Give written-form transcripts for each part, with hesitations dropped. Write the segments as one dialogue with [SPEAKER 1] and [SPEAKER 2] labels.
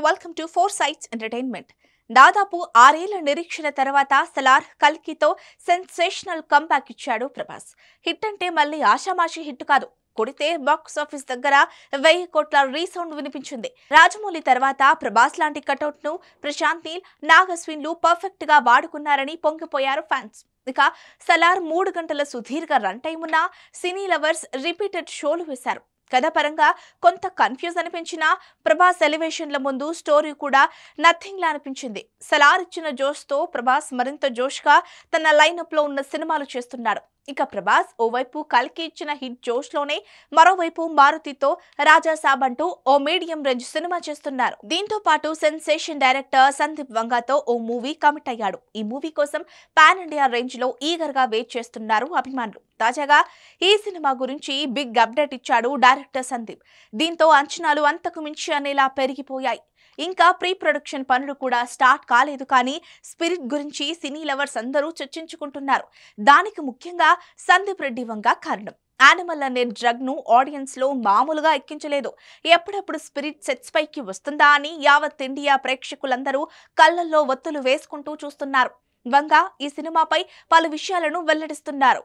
[SPEAKER 1] Welcome to four sites entertainment. దాదాపు 6 ఏళ్ల నిరీక్షణ తర్వాత సలార్ కల్కితో సెన్సేషనల్ కంబ్యాక్ ఇచ్చాడు ప్రభాస్. హిట్ అంటే మళ్ళీ ఆషామాషి హిట్ కాదు. కొడితే బాక్స్ ఆఫీస్ దగ్గర 1000 కోట్ల రీసౌండ్ వినిపించింది. రాజమౌళి తర్వాత ప్రభాస్ లాంటి కటౌట్ ను ప్రశాంత్ నీల్, నాగ్ అశ్విన్లు పర్ఫెక్ట్ గా వాడుకున్నారని పొంగిపోయారు ఫ్యాన్స్. ఇక సలార్ 3 గంటల సుదీర్ఘ రన్ టైం ఉన్న సినీ లవర్స్ రిపీటెడ్ షోలు వేశారు. కథపరంగా కొంత కన్ఫ్యూజ్ అనిపించినా ప్రభాస్ ఎలివేషన్ల ముందు స్టోరీ కూడా నథింగ్ లా అనిపించింది. సలార్ ఇచ్చిన జోష్ తో ప్రభాస్ మరింత జోష్ గా తన లైనప్ లో ఉన్న సినిమాలు చేస్తున్నాడు. ఇక ప్రభాస్ ఓవైపు కల్కి ఇచ్చిన హిట్ జోష్ లోనే మరోవైపు మారుతితో రాజాసాబ్ అంటూ ఓ మీడియం రేంజ్ సినిమా చేస్తున్నారు. దీంతో పాటు సెన్సేషన్ డైరెక్టర్ సందీప్ వంగాతో ఓ మూవీ కమిట్ అయ్యాడు. ఈ మూవీ కోసం పాన్ ఇండియా రేంజ్ లో ఈగర్ గా వెయిట్ చేస్తున్నారు అభిమానులు. తాజాగా ఈ సినిమా గురించి బిగ్ అప్డేట్ ఇచ్చాడు డైరెక్టర్ సందీప్. దీంతో అంచనాలు అంతకు మించి అనేలా పెరిగిపోయాయి. ఇంకా ప్రీ ప్రొడక్షన్ పనులు కూడా స్టార్ట్ కాలేదు, కానీ స్పిరిట్ గురించి సినీ లవర్స్ అందరూ చర్చించుకుంటున్నారు. దానికి ముఖ్యంగా సందీప్ రెడ్డి వంగ కారణం. యానిమల్ అనే డ్రగ్ ను ఆడియన్స్ లో మామూలుగా ఎక్కించలేదు. ఎప్పుడెప్పుడు స్పిరిట్ సెట్స్ పైకి వస్తుందా అని యావత్ ఇండియా ప్రేక్షకులందరూ కళ్ళల్లో ఒత్తులు వేసుకుంటూ చూస్తున్నారు. వంగ ఈ సినిమాపై పలు విషయాలను వెల్లడిస్తున్నారు.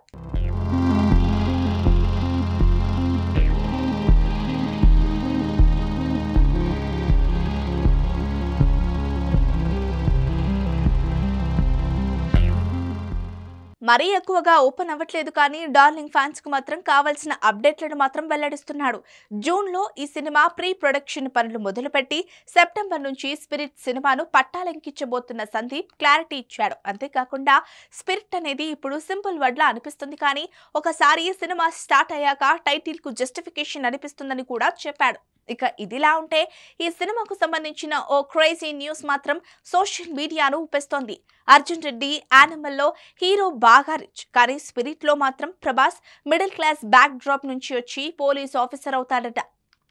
[SPEAKER 1] మరీ ఎక్కువగా ఓపెన్ అవ్వట్లేదు, కానీ డార్లింగ్ ఫ్యాన్స్ కు మాత్రం కావాల్సిన అప్డేట్లను మాత్రం వెల్లడిస్తున్నాడు. జూన్ లో ఈ సినిమా ప్రీ ప్రొడక్షన్ పనులు మొదలుపెట్టి సెప్టెంబర్ నుంచి స్పిరిట్ సినిమాను పట్టాలెక్కించబోతున్న సందీప్ క్లారిటీ ఇచ్చాడు. అంతేకాకుండా స్పిరిట్ అనేది ఇప్పుడు సింపుల్ వర్డ్ లా అనిపిస్తుంది, కానీ ఒకసారి ఈ సినిమా స్టార్ట్ అయ్యాక టైటిల్ కు జస్టిఫికేషన్ అనిపిస్తుందని కూడా చెప్పాడు. ఇక ఇదిలా ఉంటే ఈ సినిమాకు సంబంధించిన ఓ క్రేజీ న్యూస్ మాత్రం సోషల్ మీడియాను ఊపేస్తోంది. అర్జున్ రెడ్డి యానిమల్ లో హీరో బాగా రిచ్, కానీ స్పిరిట్ లో మాత్రం Prabhas middle class back drop నుంచి వచ్చి పోలీస్ ఆఫీసర్ అవుతాడట.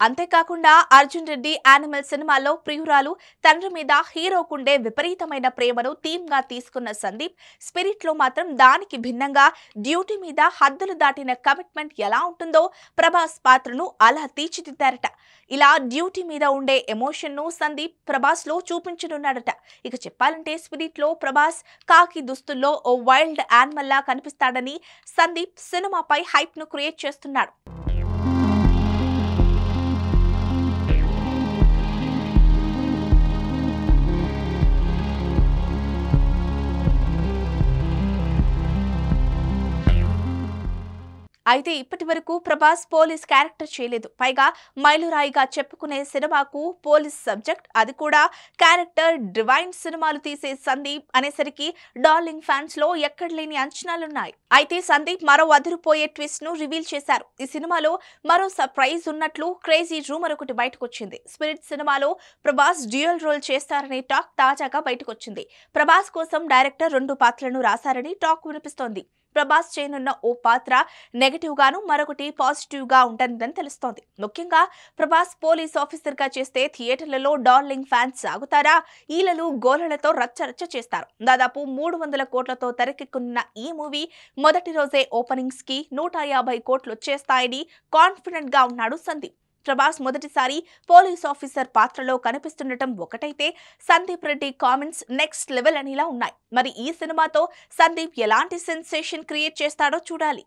[SPEAKER 1] అంతేకాకుండా అర్జున్ రెడ్డి యానిమల్ సినిమాలో ప్రియురాలు తండ్రి మీద హీరోకుండే విపరీతమైన ప్రేమను థీమ్ గా తీసుకున్న సందీప్ స్పిరిట్ లో మాత్రం దానికి భిన్నంగా డ్యూటీ మీద హద్దులు దాటిన కమిట్మెంట్ ఎలా ఉంటుందో ప్రభాస్ పాత్రను అలా తీర్చిదిద్దారట. ఇలా డ్యూటీ మీద ఉండే ఎమోషన్ ను సందీప్ ప్రభాస్ లో చూపించనున్నాడట. ఇక చెప్పాలంటే స్పిరిట్ లో ప్రభాస్ కాకి దుస్తుల్లో ఓ వైల్డ్ యానిమల్ లా కనిపిస్తాడని సందీప్ సినిమాపై హైప్ ను క్రియేట్ చేస్తున్నాడు. అయితే ఇప్పటి వరకు ప్రభాస్ పోలీస్ క్యారెక్టర్ చేయలేదు. పైగా మైలురాయిగా చెప్పుకునే సినిమాకు పోలీస్ సబ్జెక్ట్, అది కూడా క్యారెక్టర్ డివైన్ సినిమాలు తీసే సందీప్ అనేసరికి డార్లింగ్ ఫ్యాన్స్ లో ఎక్కడ లేని అంచనాలున్నాయి. అయితే సందీప్ మరో అదిరిపోయే ట్విస్ట్ ను రివీల్ చేశారు. ఈ సినిమాలో మరో సర్ప్రైజ్ ఉన్నట్లు క్రేజీ రూమర్ ఒకటి బయటకు వచ్చింది. స్పిరిట్ సినిమాలో ప్రభాస్ డ్యూయల్ రోల్ చేస్తారనే టాక్ తాజాగా బయటకు వచ్చింది. ప్రభాస్ కోసం డైరెక్టర్ 2 పాత్రలను రాశారని టాక్ వినిపిస్తోంది. ప్రభాస్ చేయనున్న ఓ పాత్ర నెగటివ్ గాను, మరొకటి పాజిటివ్ గా ఉంటుందని తెలుస్తోంది. ముఖ్యంగా ప్రభాస్ పోలీస్ ఆఫీసర్ గా చేస్తే థియేటర్లలో డార్లింగ్ ఫ్యాన్స్ సాగుతారా, ఈలలు గోలలతో రచ్చరచ్చ చేస్తారు. దాదాపు 300 కోట్లతో తెరకెక్కున్న ఈ మూవీ మొదటి రోజే ఓపెనింగ్స్ కి 150 కోట్లు వచ్చేస్తాయని కాన్ఫిడెంట్ గా ఉన్నాడు సందీప్. ప్రభాస్ మొదటిసారి పోలీస్ ఆఫీసర్ పాత్రలో కనిపిస్తుండటం ఒకటైతే, Sandeep Reddy comments next level అనేలా ఉన్నాయి. మరి ఈ సినిమాతో సందీప్ ఎలాంటి సెన్సేషన్ క్రియేట్ చేస్తాడో చూడాలి.